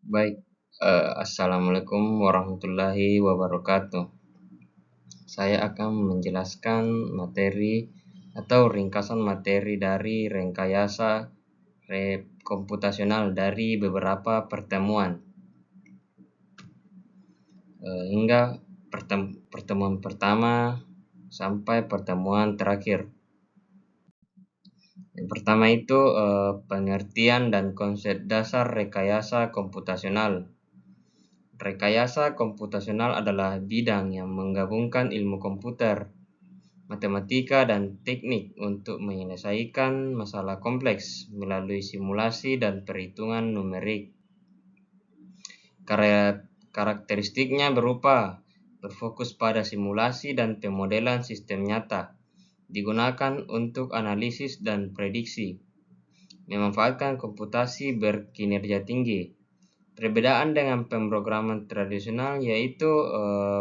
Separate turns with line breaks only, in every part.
Baik, Assalamualaikum warahmatullahi wabarakatuh. Saya akan menjelaskan materi atau ringkasan materi dari rekayasa komputasional dari beberapa pertemuan hingga pertemuan pertama sampai pertemuan terakhir. Yang pertama itu pengertian dan konsep dasar rekayasa komputasional. Rekayasa komputasional adalah bidang yang menggabungkan ilmu komputer, matematika, dan teknik untuk menyelesaikan masalah kompleks melalui simulasi dan perhitungan numerik. Karakteristiknya berupa berfokus pada simulasi dan pemodelan sistem nyata, digunakan untuk analisis dan prediksi, memanfaatkan komputasi berkinerja tinggi. Perbedaan dengan pemrograman tradisional yaitu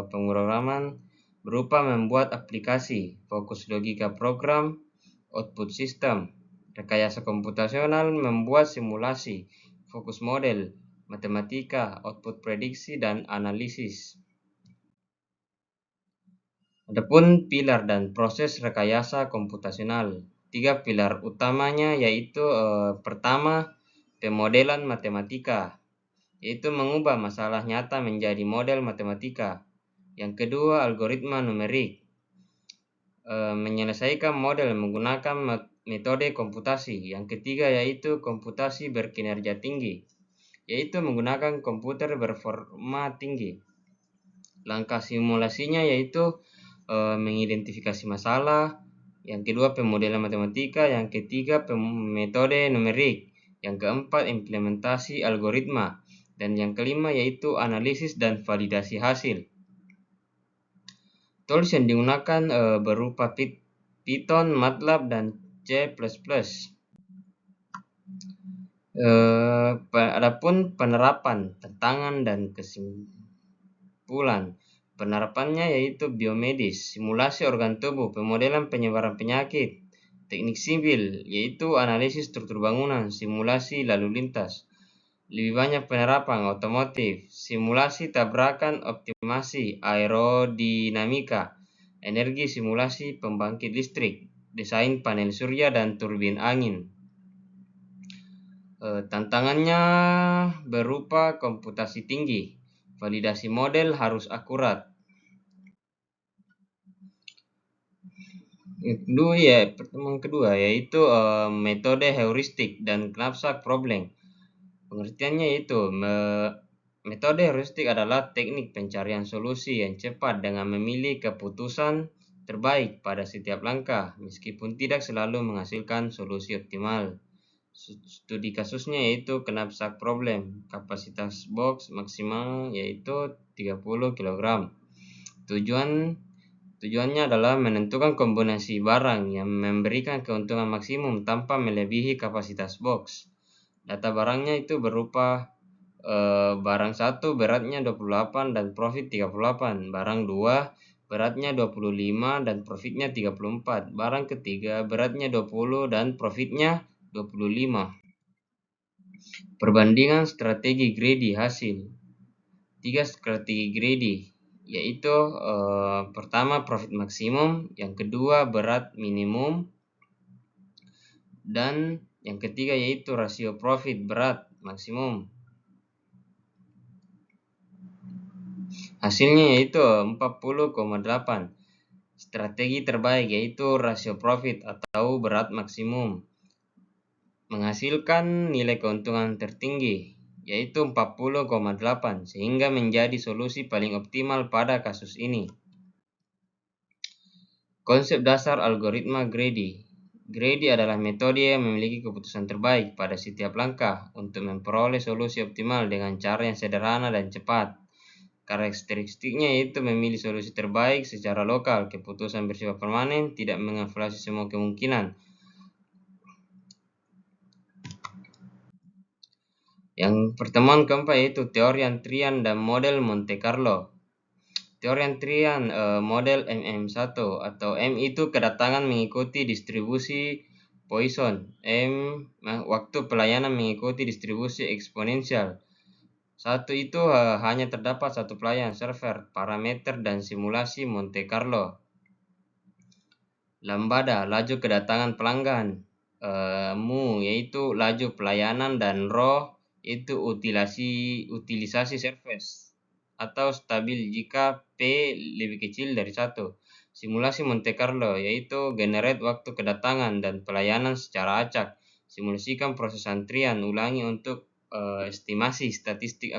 pemrograman berupa membuat aplikasi, fokus logika program, output sistem. Rekayasa komputasional membuat simulasi, fokus model, matematika, output prediksi, dan analisis. Adapun pilar dan proses rekayasa komputasional. 3 pilar utamanya yaitu pertama, pemodelan matematika, yaitu mengubah masalah nyata menjadi model matematika. Yang kedua, algoritma numerik, menyelesaikan model menggunakan metode komputasi. Yang ketiga yaitu komputasi berkinerja tinggi, yaitu menggunakan komputer performa tinggi. Langkah simulasinya yaitu mengidentifikasi masalah. Yang kedua, pemodelan matematika. Yang ketiga, metode numerik. Yang keempat, implementasi algoritma. Dan yang kelima yaitu analisis dan validasi hasil. Tools yang digunakan berupa Python, MATLAB, dan C++. Adapun penerapan, tantangan, dan kesimpulan. Penerapannya yaitu biomedis, simulasi organ tubuh, pemodelan penyebaran penyakit, teknik sipil, yaitu analisis struktur bangunan, simulasi lalu lintas. Lebih banyak penerapan otomotif, simulasi tabrakan, optimasi aerodinamika, energi simulasi pembangkit listrik, desain panel surya dan turbin angin. Tantangannya berupa komputasi tinggi, validasi model harus akurat. Pertemuan kedua yaitu metode heuristik dan knapsack problem. Pengertiannya itu metode heuristik adalah teknik pencarian solusi yang cepat dengan memilih keputusan terbaik pada setiap langkah, meskipun tidak selalu menghasilkan solusi optimal. Studi kasusnya yaitu knapsack problem, kapasitas box maksimal yaitu 30 kg. Tujuannya adalah menentukan kombinasi barang yang memberikan keuntungan maksimum tanpa melebihi kapasitas box. Data barangnya itu berupa barang 1 beratnya 28 dan profit 38, barang 2 beratnya 25 dan profitnya 34, barang ketiga beratnya 20 dan profitnya 25. Perbandingan strategi greedy hasil. 3 strategi greedy yaitu pertama profit maksimum, yang kedua berat minimum, dan yang ketiga yaitu rasio profit berat maksimum. Hasilnya yaitu 40,8. Strategi terbaik yaitu rasio profit atau berat maksimum menghasilkan nilai keuntungan tertinggi yaitu 40,8 sehingga menjadi solusi paling optimal pada kasus ini. Konsep dasar algoritma greedy. Greedy adalah metode yang memiliki keputusan terbaik pada setiap langkah untuk memperoleh solusi optimal dengan cara yang sederhana dan cepat. Karakteristiknya yaitu memilih solusi terbaik secara lokal, keputusan bersifat permanen, tidak mengevaluasi semua kemungkinan. Yang pertemuan keempat yaitu teori antrian dan model Monte Carlo. Teori antrian model MM1 atau M itu kedatangan mengikuti distribusi Poisson, M waktu pelayanan mengikuti distribusi eksponensial. Satu itu hanya terdapat satu pelayan server, parameter, dan simulasi Monte Carlo. Lambda, laju kedatangan pelanggan. Mu, yaitu laju pelayanan, dan rho itu utilisasi service atau stabil jika P lebih kecil dari 1. Simulasi Monte Carlo yaitu generate waktu kedatangan dan pelayanan secara acak. Simulasikan proses antrian, ulangi untuk estimasi statistik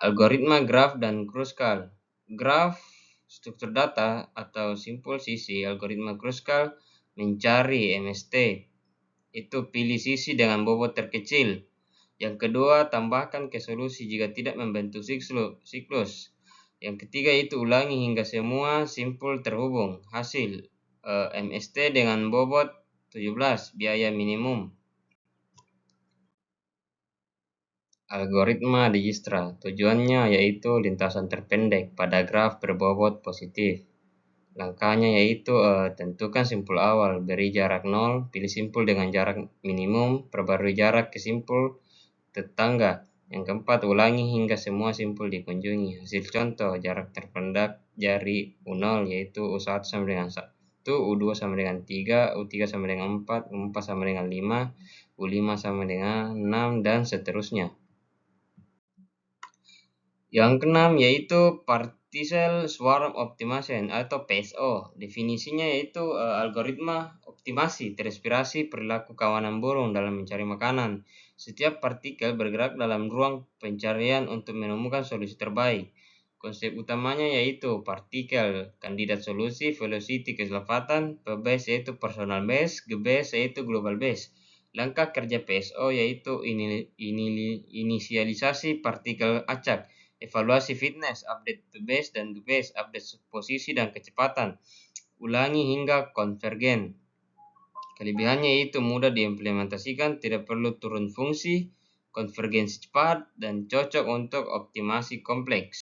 algoritma graph dan Kruskal. Graph struktur data atau simpul sisi, algoritma Kruskal mencari MST. Itu pilih sisi dengan bobot terkecil. Yang kedua, tambahkan ke solusi jika tidak membentuk siklus. Yang ketiga itu ulangi hingga semua simpul terhubung. Hasil MST dengan bobot 17, biaya minimum. Algoritma Dijkstra, tujuannya yaitu lintasan terpendek pada graf berbobot positif. Langkahnya yaitu tentukan simpul awal, beri jarak 0, pilih simpul dengan jarak minimum, perbarui jarak ke simpul tetangga. Yang keempat, ulangi hingga semua simpul dikunjungi. Hasil contoh, jarak terpendek jari U0 yaitu U1 sama dengan 1, U2 sama dengan 3, U3 sama dengan 4, U4 sama dengan 5, U5 sama dengan 6, dan seterusnya. Yang keenam yaitu Partial Swarm Optimization atau PSO. Definisinya yaitu algoritma optimasi terinspirasi perilaku kawanan burung dalam mencari makanan. Setiap partikel bergerak dalam ruang pencarian untuk menemukan solusi terbaik. Konsep utamanya yaitu partikel, kandidat solusi, velocity keselapatan, P-base yaitu personal base, G-base yaitu global base. Langkah kerja PSO yaitu inisialisasi partikel acak, evaluasi fitness, update P-base dan G-base, update posisi dan kecepatan, ulangi hingga konvergen. Kelebihannya itu mudah diimplementasikan, tidak perlu turun fungsi, konvergensi cepat, dan cocok untuk optimasi kompleks.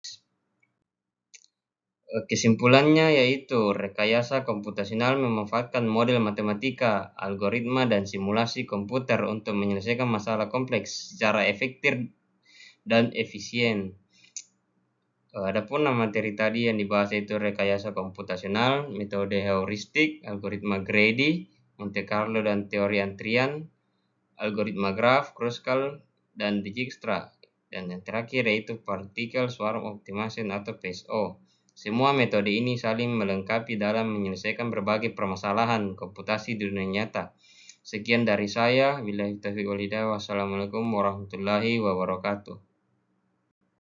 Kesimpulannya yaitu rekayasa komputasional memanfaatkan model matematika, algoritma, dan simulasi komputer untuk menyelesaikan masalah kompleks secara efektif dan efisien. Adapun materi tadi yang dibahas itu rekayasa komputasional, metode heuristik, algoritma Grady, Monte Carlo dan teori antrian, algoritma graph, Kruskal, dan Dijkstra. Dan yang terakhir yaitu Partial Swarm Optimization atau PSO. Semua metode ini saling melengkapi dalam menyelesaikan berbagai permasalahan komputasi di dunia nyata. Sekian dari saya. Billahi taufiq wal hidayah. Wassalamualaikum warahmatullahi wabarakatuh.